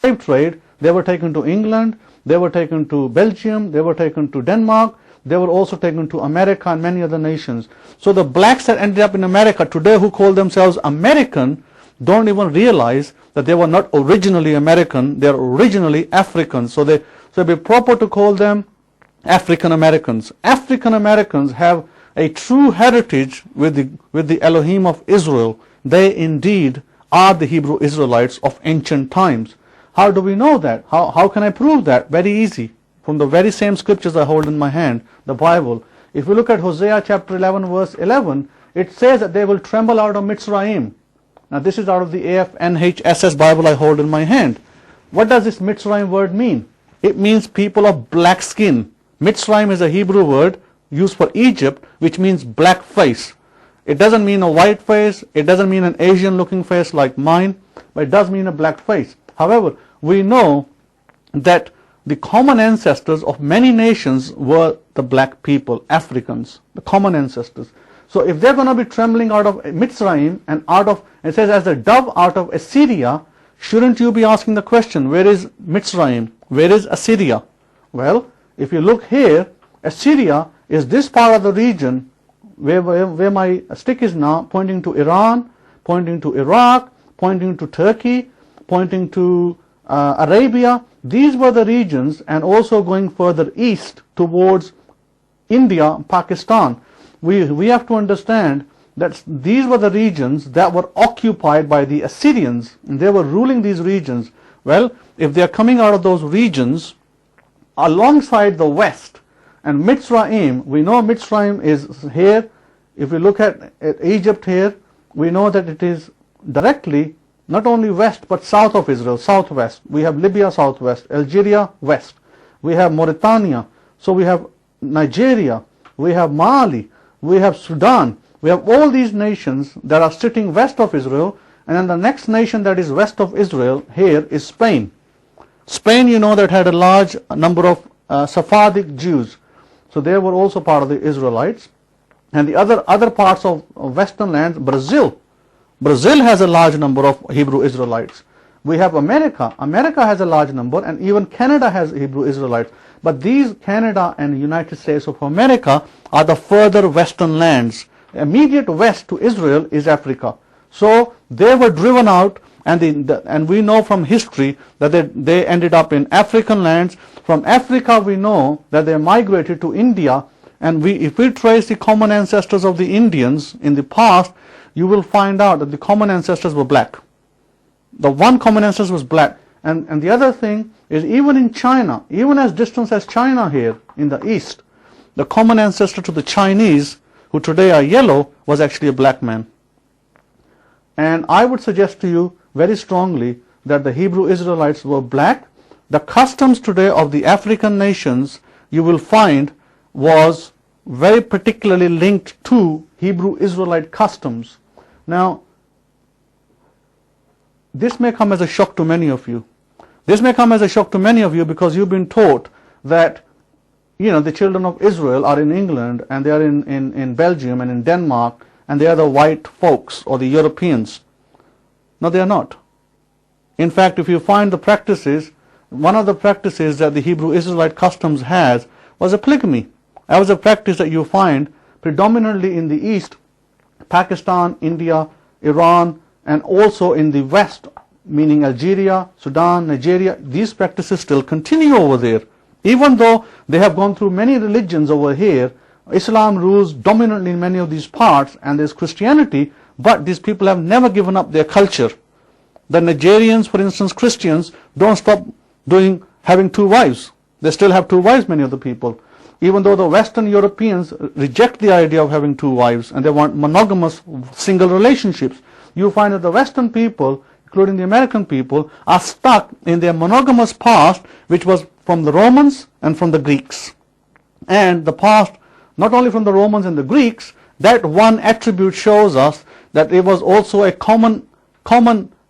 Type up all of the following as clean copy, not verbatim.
slave trade, they were taken to England, they were taken to Belgium, they were taken to Denmark, they were also taken to America and many other nations. So the blacks that ended up in America today who call themselves American don't even realize that they were not originally American, they are originally African. So it'd be proper to call them African Americans. African Americans have a true heritage with the Elohim of Israel. They indeed are the Hebrew Israelites of ancient times. How do we know that? How can I prove that? Very easy. From the very same scriptures I hold in my hand, the Bible. If we look at Hosea chapter 11 verse 11, it says that they will tremble out of Mitzrayim. Now this is out of the AFNHSS Bible I hold in my hand. What does this Mitzrayim word mean? It means people of black skin. Mitzrayim is a Hebrew word used for Egypt, which means black face. It doesn't mean a white face, it doesn't mean an Asian looking face like mine, but it does mean a black face. However, we know that the common ancestors of many nations were the black people, Africans, the common ancestors. So if they're going to be trembling out of Mitzrayim and it says as a dove out of Assyria, shouldn't you be asking the question, where is Mitzrayim? Where is Assyria? Well, if you look here, Assyria is this part of the region where my stick is now, pointing to Iran, pointing to Iraq, pointing to Turkey, pointing to Arabia. These were the regions, and also going further east towards India, Pakistan. We have to understand that these were the regions that were occupied by the Assyrians, and they were ruling these regions. Well, if they are coming out of those regions alongside the west, and Mitzrayim, we know Mitzrayim is here. If we look at Egypt here, we know that it is directly not only west but south of Israel, southwest. We have Libya southwest, Algeria west. We have Mauritania. So we have Nigeria, we have Mali, we have Sudan. We have all these nations that are sitting west of Israel, and then the next nation that is west of Israel here is Spain. Spain, you know, that had a large number of Sephardic Jews. So they were also part of the Israelites. And the other parts of western lands, Brazil. Brazil has a large number of Hebrew Israelites. We have America. America has a large number, and even Canada has Hebrew Israelites. But these Canada and United States of America are the further western lands. Immediate west to Israel is Africa. So they were driven out, and we know from history that they ended up in African lands. From Africa we know that they migrated to India, and if we trace the common ancestors of the Indians in the past, you will find out that the common ancestors were black. The one common ancestor was black. And the other thing is, even in China, even as distant as China here in the east, the common ancestor to the Chinese, who today are yellow, was actually a black man. And I would suggest to you very strongly that the Hebrew Israelites were black. The customs today of the African nations, you will find, was very particularly linked to Hebrew Israelite customs. Now, this may come as a shock to many of you. This may come as a shock to many of you because you've been taught that, you know, the children of Israel are in England, and they are in Belgium and in Denmark, and they are the white folks or the Europeans. No, they are not. In fact, if you find the practices, one of the practices that the Hebrew Israelite customs has was a polygamy. That was a practice that you find predominantly in the east, Pakistan, India, Iran, and also in the west, meaning Algeria, Sudan, Nigeria. These practices still continue over there. Even though they have gone through many religions over here, Islam rules dominantly in many of these parts, and there's Christianity, but these people have never given up their culture. The Nigerians, for instance, Christians, don't stop having two wives. They still have two wives, many of the people. Even though the Western Europeans reject the idea of having two wives, and they want monogamous single relationships, you find that the Western people, including the American people, are stuck in their monogamous past, which was from the Romans and from the Greeks. And the past, not only from the Romans and the Greeks, that one attribute shows us that it was also a common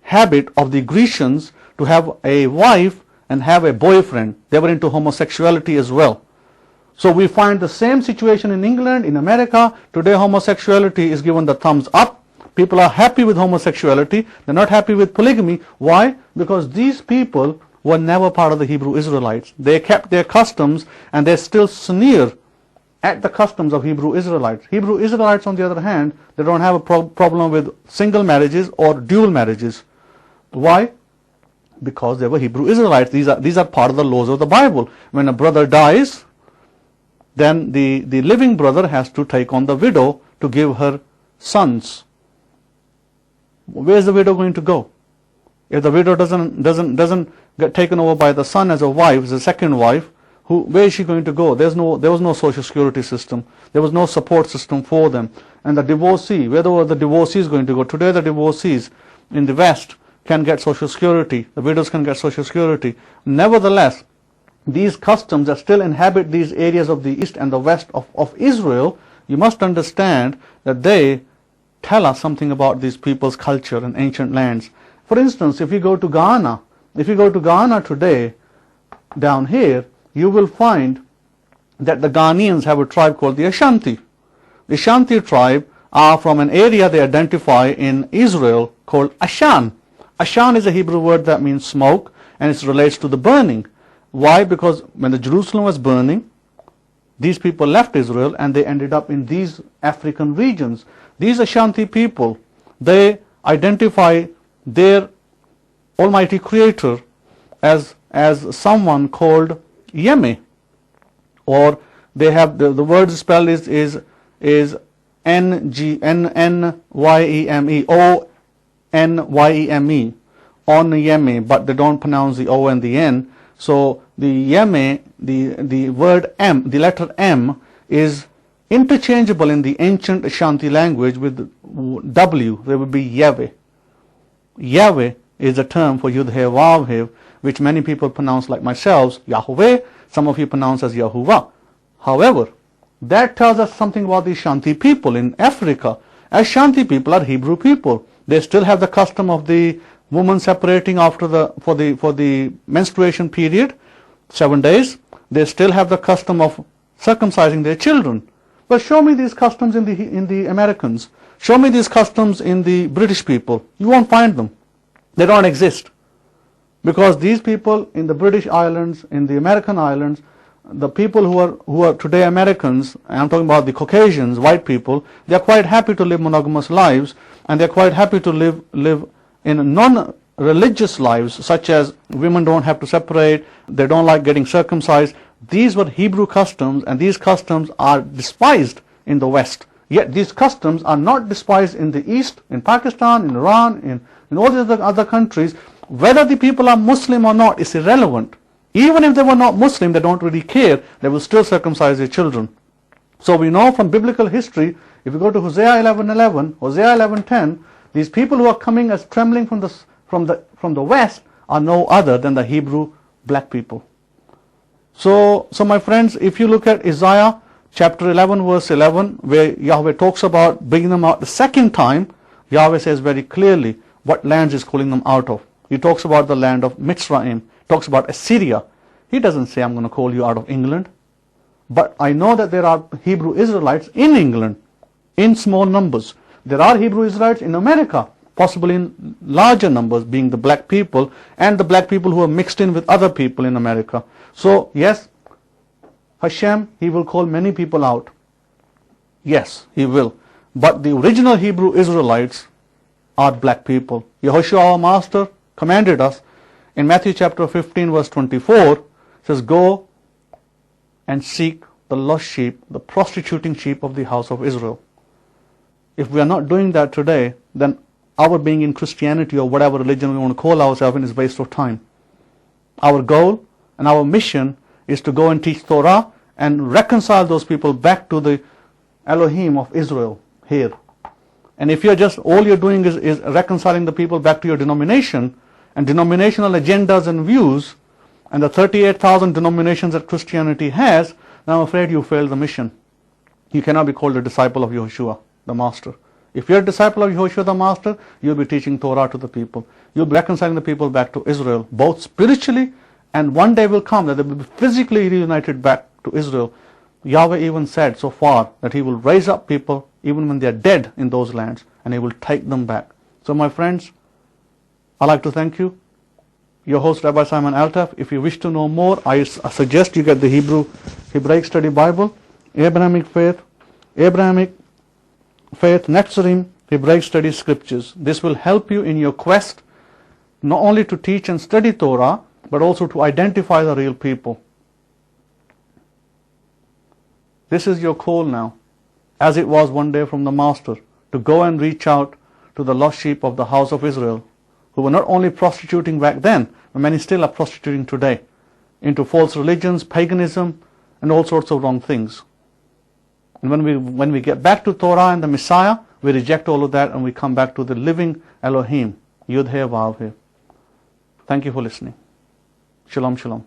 habit of the Grecians to have a wife and have a boyfriend. They were into homosexuality as well. So we find the same situation in England, in America. Today homosexuality is given the thumbs up. People are happy with homosexuality. They're not happy with polygamy. Why? Because these people were never part of the Hebrew Israelites. They kept their customs, and they still sneer at the customs of Hebrew Israelites. Hebrew Israelites, on the other hand, they don't have a problem with single marriages or dual marriages. Why? Because they were Hebrew Israelites. These are part of the laws of the Bible. When a brother dies, then the living brother has to take on the widow to give her sons. Where's the widow going to go? If the widow doesn't get taken over by the son as a wife, as a second wife, where is she going to go? There was no social security system. There was no support system for them. And the divorcee, where were the divorcees going to go? Today the divorcees in the West can get social security. The widows can get social security. Nevertheless, these customs that still inhabit these areas of the east and the west of Israel, you must understand that they tell us something about these people's culture and ancient lands. For instance, if you go to Ghana today, down here, you will find that the Ghanaians have a tribe called the Ashanti. The Ashanti tribe are from an area they identify in Israel called Ashan. Ashan is a Hebrew word that means smoke, and it relates to the burning. Why? Because when the Jerusalem was burning, these people left Israel and they ended up in these African regions. These Ashanti people, they identify their Almighty Creator as someone called Yeme, or they have the word spelled is N-N-Y-E-M-E, O-N-Y-E-M-E, on Yeme, but they don't pronounce the O and the N. So the Yeme, the word M, the letter M, is interchangeable in the ancient Ashanti language with W. There would be Yahweh. Yahweh is a term for Yud-He-Vav-He, which many people pronounce like myself, Yahweh. Some of you pronounce as Yahuwah. However, that tells us something about the Ashanti people in Africa. Ashanti people are Hebrew people. They still have the custom of the woman separating for the menstruation period, 7 days. They still have the custom of circumcising their children. But show me these customs in the Americans. Show me these customs in the British people. You won't find them. They don't exist. Because these people in the British Islands, in the American Islands, the people who are today Americans, I'm talking about the Caucasians, white people, they are quite happy to live monogamous lives, and they're quite happy to live in non-religious lives, such as women don't have to separate, they don't like getting circumcised. These were Hebrew customs, and these customs are despised in the West. Yet these customs are not despised in the East, in Pakistan, in Iran, in all these other countries. Whether the people are Muslim or not is irrelevant. Even if they were not Muslim, they don't really care. They will still circumcise their children. So we know from biblical history, if you go to Hosea 11:11, Hosea 11:10, these people who are coming as trembling from the West are no other than the Hebrew black people. So my friends, if you look at Isaiah chapter 11 verse 11, where Yahweh talks about bringing them out the second time, Yahweh says very clearly what lands He's calling them out of. He talks about the land of Mitzrayim, talks about Assyria. He doesn't say, I'm going to call you out of England. But I know that there are Hebrew Israelites in England, in small numbers. There are Hebrew Israelites in America, possibly in larger numbers, being the black people, and the black people who are mixed in with other people in America. So, yes, Hashem, He will call many people out. Yes, He will. But the original Hebrew Israelites are black people. Yehoshua, our master, commanded us in Matthew chapter 15 verse 24, says, go and seek the lost sheep, the prostituting sheep of the house of Israel. If we are not doing that today, then our being in Christianity or whatever religion we want to call ourselves in is a waste of time. Our goal and our mission is to go and teach Torah and reconcile those people back to the Elohim of Israel here. And if all you're doing is reconciling the people back to your denomination and denominational agendas and views, and the 38,000 denominations that Christianity has, then I'm afraid you failed the mission. You cannot be called a disciple of Yehoshua, the Master. If you're a disciple of Yehoshua, the Master, you'll be teaching Torah to the people. You'll be reconciling the people back to Israel, both spiritually, and one day will come that they will be physically reunited back to Israel. Yahweh even said so far that He will raise up people even when they are dead in those lands. and He will take them back. So my friends, I'd like to thank you. Your host, Rabbi Simon Altaf. If you wish to know more, I suggest you get the Hebraic Study Bible, Abrahamic Faith, Netzarim, Hebraic Study Scriptures. This will help you in your quest not only to teach and study Torah, but also to identify the real people. This is your call now, as it was one day from the Master, to go and reach out to the lost sheep of the house of Israel, who were not only prostituting back then, but many still are prostituting today, into false religions, paganism, and all sorts of wrong things. And when we get back to Torah and the Messiah, we reject all of that and we come back to the living Elohim, Yud He Vav He. Thank you for listening. Shalom, shalom.